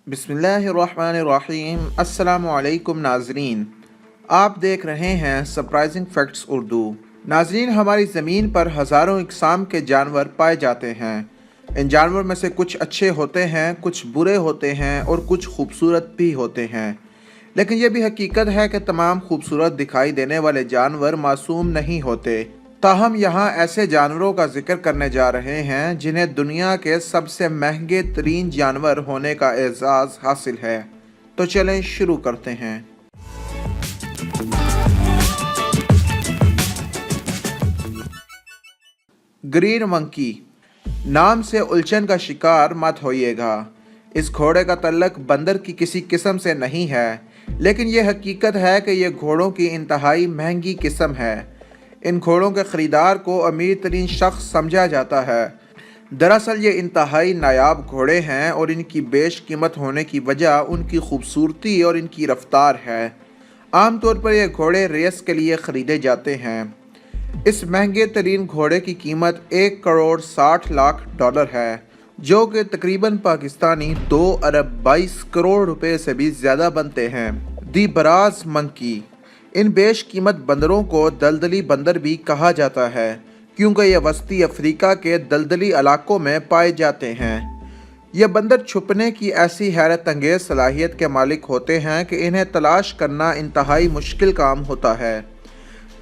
बिस्मिल्लाहिर्रहमानिर्रहीम। अस्सलामु अलैकुम नाज़रीन, आप देख रहे हैं सरप्राइजिंग फैक्ट्स उर्दू। नाज़रीन, हमारी ज़मीन पर हज़ारों इक़साम के जानवर पाए जाते हैं। इन जानवर में से कुछ अच्छे होते हैं, कुछ बुरे होते हैं और कुछ खूबसूरत भी होते हैं। लेकिन यह भी हकीकत है कि तमाम खूबसूरत दिखाई देने वाले जानवर मासूम नहीं होते। ताहम यहाँ ऐसे जानवरों का जिक्र करने जा रहे हैं जिन्हें दुनिया के सबसे महंगे तरीन जानवर होने का एजाज़ हासिल है। तो चलें शुरू करते हैं। ग्रीन मंकी, नाम से उलझन का शिकार मत होइएगा। इस घोड़े का तल्लक बंदर की किसी किस्म से नहीं है, लेकिन यह हकीकत है कि यह घोड़ों की इंतहाई महंगी किस्म है। इन घोड़ों के ख़रीदार को अमीर तरीन शख्स समझा जाता है। दरअसल ये इंतहाई नायाब घोड़े हैं और इनकी बेश कीमत होने की वजह उनकी खूबसूरती और इनकी रफ्तार है। आम तौर पर ये घोड़े रेस के लिए ख़रीदे जाते हैं। इस महंगे तरीन घोड़े की कीमत 1 करोड़ 60 लाख डॉलर है, जो कि तकरीबन पाकिस्तानी 2 अरब 22 करोड़ रुपए से भी ज़्यादा बनते हैं। दी बराज मंकी, इन बेश कीमत बंदरों को दलदली बंदर भी कहा जाता है, क्योंकि ये वस्ती अफ्रीका के दलदली इलाकों में पाए जाते हैं। ये बंदर छुपने की ऐसी हैरत अंगेज़ सलाहियत के मालिक होते हैं कि इन्हें तलाश करना इंतहाई मुश्किल काम होता है।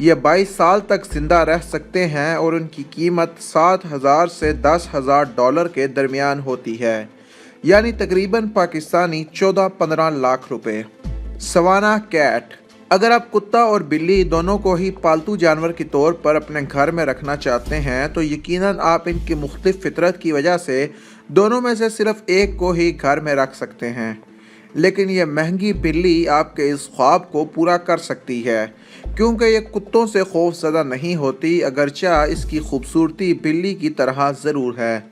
ये 22 साल तक ज़िंदा रह सकते हैं और उनकी कीमत 7,000 से 10,000 डॉलर के दरमियान होती है, यानी तकरीबन पाकिस्तानी 14-15 लाख रुपए। सवाना कैट, अगर आप कुत्ता और बिल्ली दोनों को ही पालतू जानवर के तौर पर अपने घर में रखना चाहते हैं तो यकीनन आप इनकी मुख्तलिफ फितरत की वजह से दोनों में से सिर्फ एक को ही घर में रख सकते हैं। लेकिन यह महंगी बिल्ली आपके इस ख्वाब को पूरा कर सकती है, क्योंकि यह कुत्तों से खौफज़दा नहीं होती, अगरचे इसकी खूबसूरती बिल्ली की तरह ज़रूर है।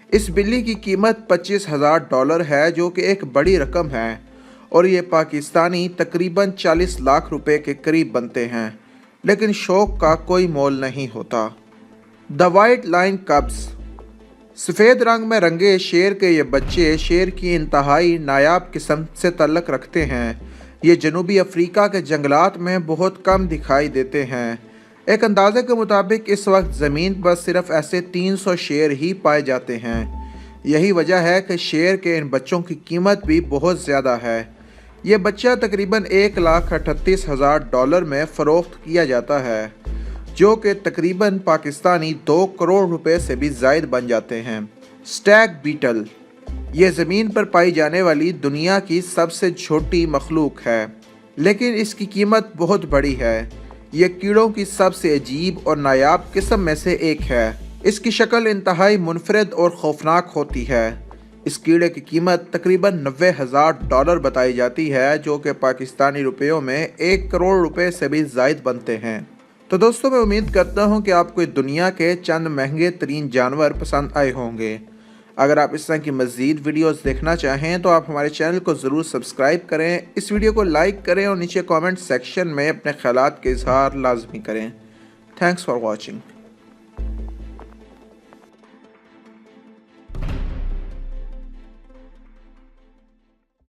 इस बिल्ली की कीमत 25,000 डॉलर है, जो कि एक बड़ी रकम है और ये पाकिस्तानी तकरीबन 40 लाख रुपए के करीब बनते हैं। लेकिन शौक़ का कोई मोल नहीं होता। द वाइट लाइन कब्स, सफ़ेद रंग में रंगे शेर के ये बच्चे शेर की इंतहाई नायाब किस्म से तल्लक रखते हैं। ये जनूबी अफ्रीका के जंगलात में बहुत कम दिखाई देते हैं। एक अंदाजे के मुताबिक इस वक्त ज़मीन पर सिर्फ ऐसे 300 शेर ही पाए जाते हैं। यही वजह है कि शेर के इन बच्चों की कीमत भी बहुत ज़्यादा है। ये बच्चा तकरीबन 1,38,000 डॉलर में फ़रोख्त किया जाता है, जो कि तकरीबन पाकिस्तानी 2 करोड़ रुपए से भी ज़ायद बन जाते हैं। स्टैग बीटल, ये ज़मीन पर पाई जाने वाली दुनिया की सबसे छोटी मखलूक है, लेकिन इसकी कीमत बहुत बड़ी है। यह कीड़ों की सबसे अजीब और नायाब किस्म में से एक है। इसकी शक्ल इंतहाई मुनफरद और खौफनाक होती है। इस कीड़े की कीमत तकरीबन 90,000 डॉलर बताई जाती है, जो कि पाकिस्तानी रुपयों में 1 करोड़ रुपए से भी ज़ायद बनते हैं। तो दोस्तों, मैं उम्मीद करता हूं कि आपको दुनिया के चंद महंगे तरीन जानवर पसंद आए होंगे। अगर आप इस तरह की मज़ीद वीडियोस देखना चाहें तो आप हमारे चैनल को ज़रूर सब्सक्राइब करें, इस वीडियो को लाइक करें और नीचे कमेंट सेक्शन में अपने ख्यालात के इजहार लाजमी करें। Thanks for watching.